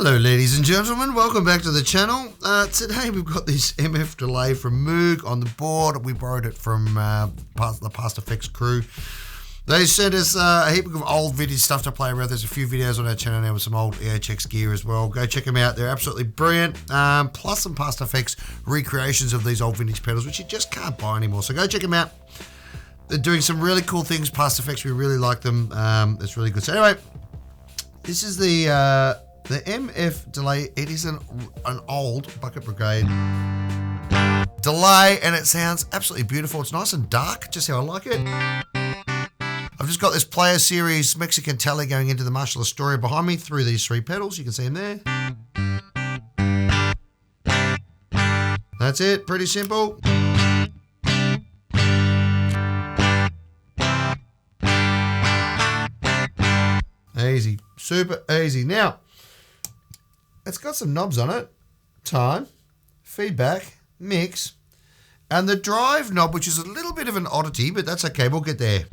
Hello ladies and gentlemen, welcome back to the channel. Today we've got this MF Delay from Moog on the board. We borrowed it from the PastFx crew. They sent us a heap of old vintage stuff to play around. There's a few videos on our channel now with some old EHX gear as well. Go check them out, they're absolutely brilliant. Plus some PastFx recreations of these old vintage pedals, which you just can't buy anymore. So go check them out. They're doing some really cool things, PastFx, we really like them. It's really good. So anyway, this is the MF Delay. It is an old Bucket Brigade delay, and it sounds absolutely beautiful. It's nice and dark, just how I like it. I've just got this Player Series Mexican Tele going into the Marshall Astoria behind me through these three pedals. You can see them there. That's it, pretty simple. Easy, super easy. Now, it's got some knobs on it. Time, feedback, mix, and the drive knob, which is a little bit of an oddity, but that's okay, we'll get there.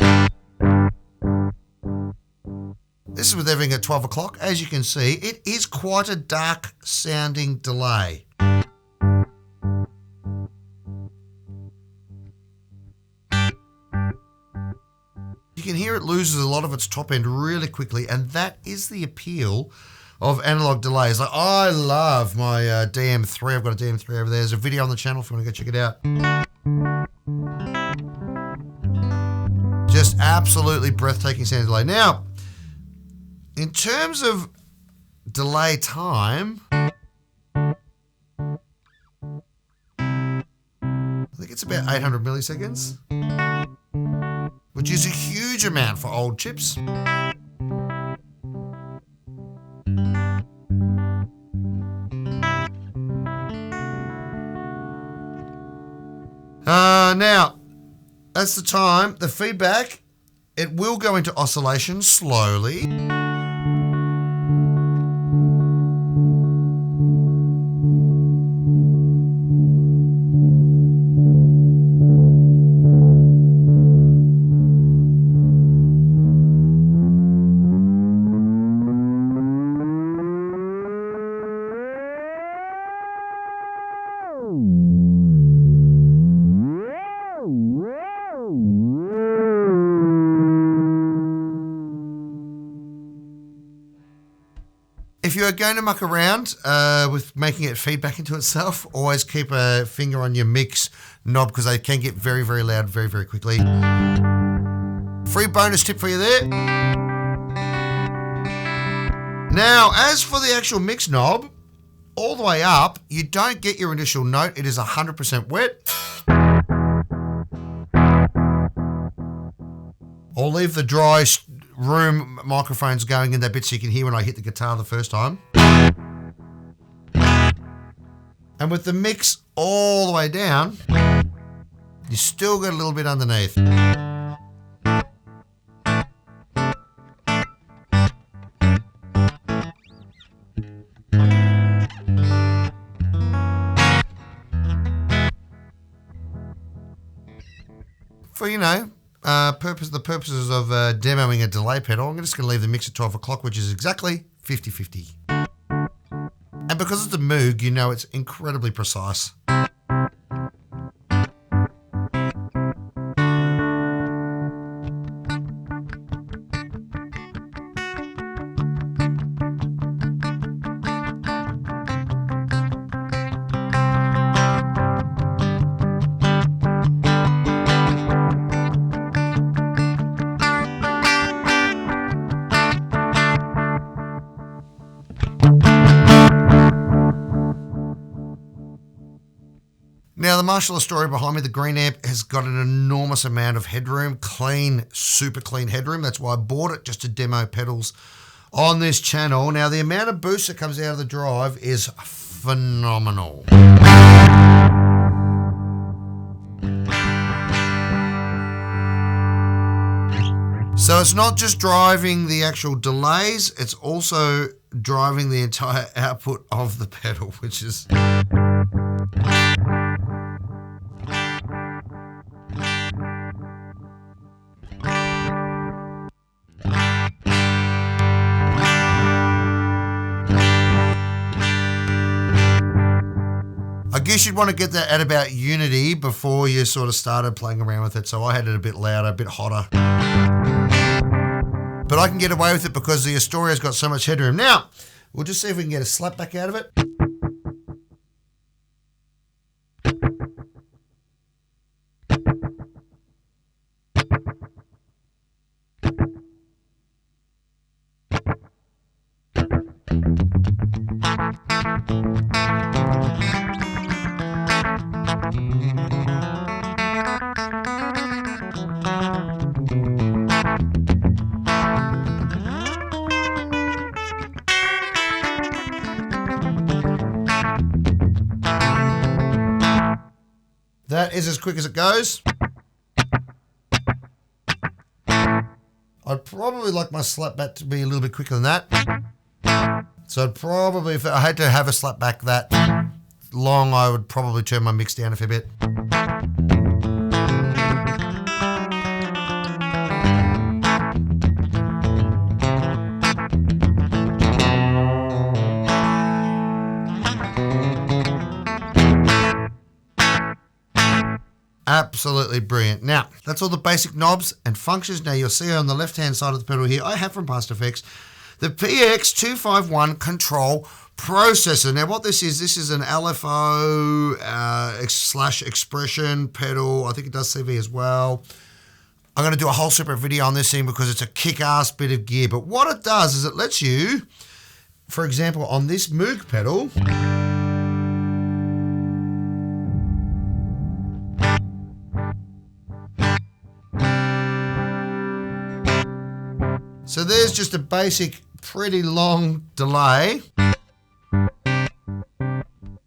This is with everything at 12 o'clock. As you can see, it is quite a dark sounding delay. You can hear it loses a lot of its top end really quickly, and that is the appeal of analog delays. Like, I love my DM3. I've got a DM3 over there. There's a video on the channel if you want to go check it out. Just absolutely breathtaking sound delay. Now, in terms of delay time, I think it's about 800 milliseconds, which is a huge amount for old chips. Now, that's the time. The feedback, it will go into oscillation slowly. If you're going to muck around with making it feed back into itself, always keep a finger on your mix knob because they can get very, very loud very, very quickly. Free bonus tip for you there. Now, as for the actual mix knob, all the way up, you don't get your initial note. It is 100% wet. I'll leave the dry room microphones going in that bit so you can hear when I hit the guitar the first time. And with the mix all the way down, you still got a little bit underneath. For, you know, the purposes of demoing a delay pedal, I'm just going to leave the mix at 12 o'clock, which is exactly 50-50. And because it's a Moog, you know it's incredibly precise. Now, the Marshall Astoria behind me, the green amp, has got an enormous amount of headroom, clean, super clean headroom. That's why I bought it, just to demo pedals on this channel. Now, the amount of boost that comes out of the drive is phenomenal. So it's not just driving the actual delays, it's also driving the entire output of the pedal, which is... I guess you'd want to get that at about unity before you sort of started playing around with it. So I had it a bit louder, a bit hotter. But I can get away with it because the Astoria's got so much headroom. Now, we'll just see if we can get a slapback out of it. That is as quick as it goes. I'd probably like my slapback to be a little bit quicker than that. So I'd probably, if I had to have a slapback that long, I would probably turn my mix down a fair bit. Absolutely brilliant. Now, that's all the basic knobs and functions. Now, you'll see on the left-hand side of the pedal here, I have from PastFx the PX251 control processor. Now, what this is an LFO / expression pedal. I think it does CV as well. I'm going to do a whole separate video on this thing because it's a kick-ass bit of gear. But what it does is it lets you, for example, on this Moog pedal, so there's just a basic, pretty long delay.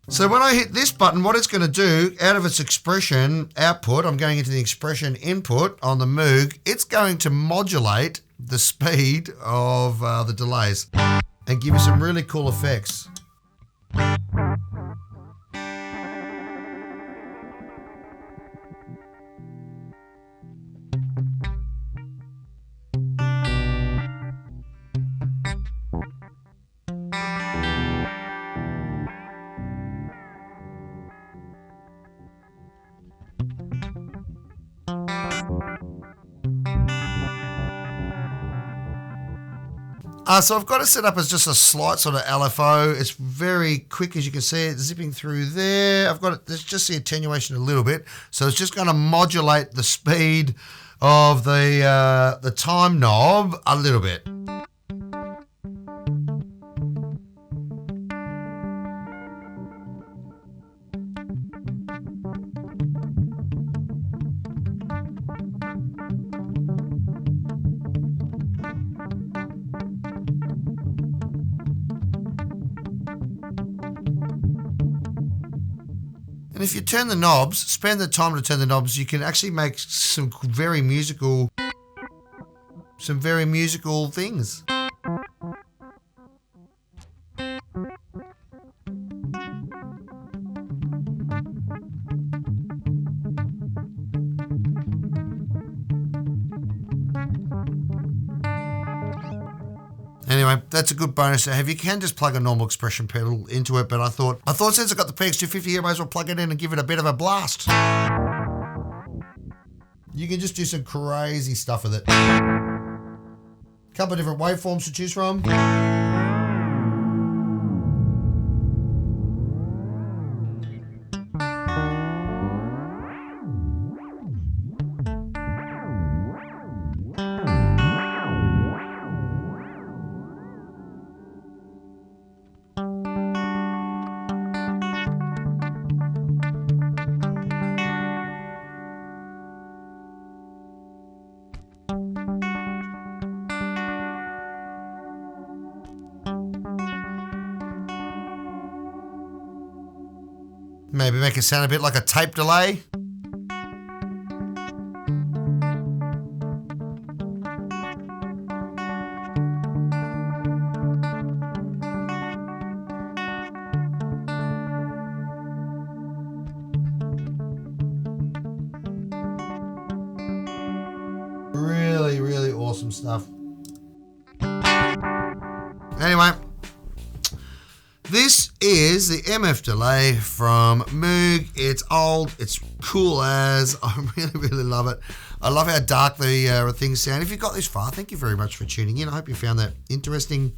So when I hit this button, what it's going to do, out of its expression output, I'm going into the expression input on the Moog, it's going to modulate the speed of the delays and give you some really cool effects. So I've got it set up as just a slight sort of LFO. It's very quick, as you can see it zipping through there. I've got it, there's just the attenuation a little bit. So it's just going to modulate the speed of the time knob a little bit. And if you turn the knobs, spend the time to turn the knobs, you can actually make some very musical things. Anyway, that's a good bonus to have. You can just plug a normal expression pedal into it, but I thought since I got the PX250 here, I might as well plug it in and give it a bit of a blast. You can just do some crazy stuff with it. Couple of different waveforms to choose from. Maybe make it sound a bit like a tape delay. Really, really awesome stuff. Anyway, this is the the MF Delay from Moog. It's old, it's cool as, I really love it. I love how dark the things sound. If you got this far, thank you very much for tuning in. I hope you found that interesting.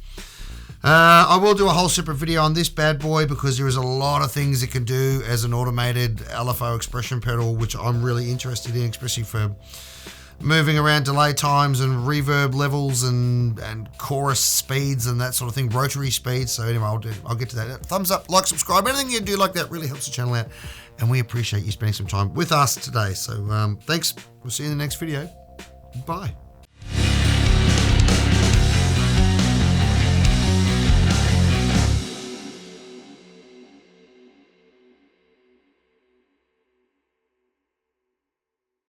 I will do a whole separate video on this bad boy because there is a lot of things it can do as an automated LFO expression pedal, which I'm really interested in, especially for moving around delay times and reverb levels and chorus speeds and that sort of thing, rotary speeds. So anyway, I'll get to that. Thumbs up, like, subscribe, anything you do like that really helps the channel out, and we appreciate you spending some time with us today. So thanks. We'll see you in the next video. Bye.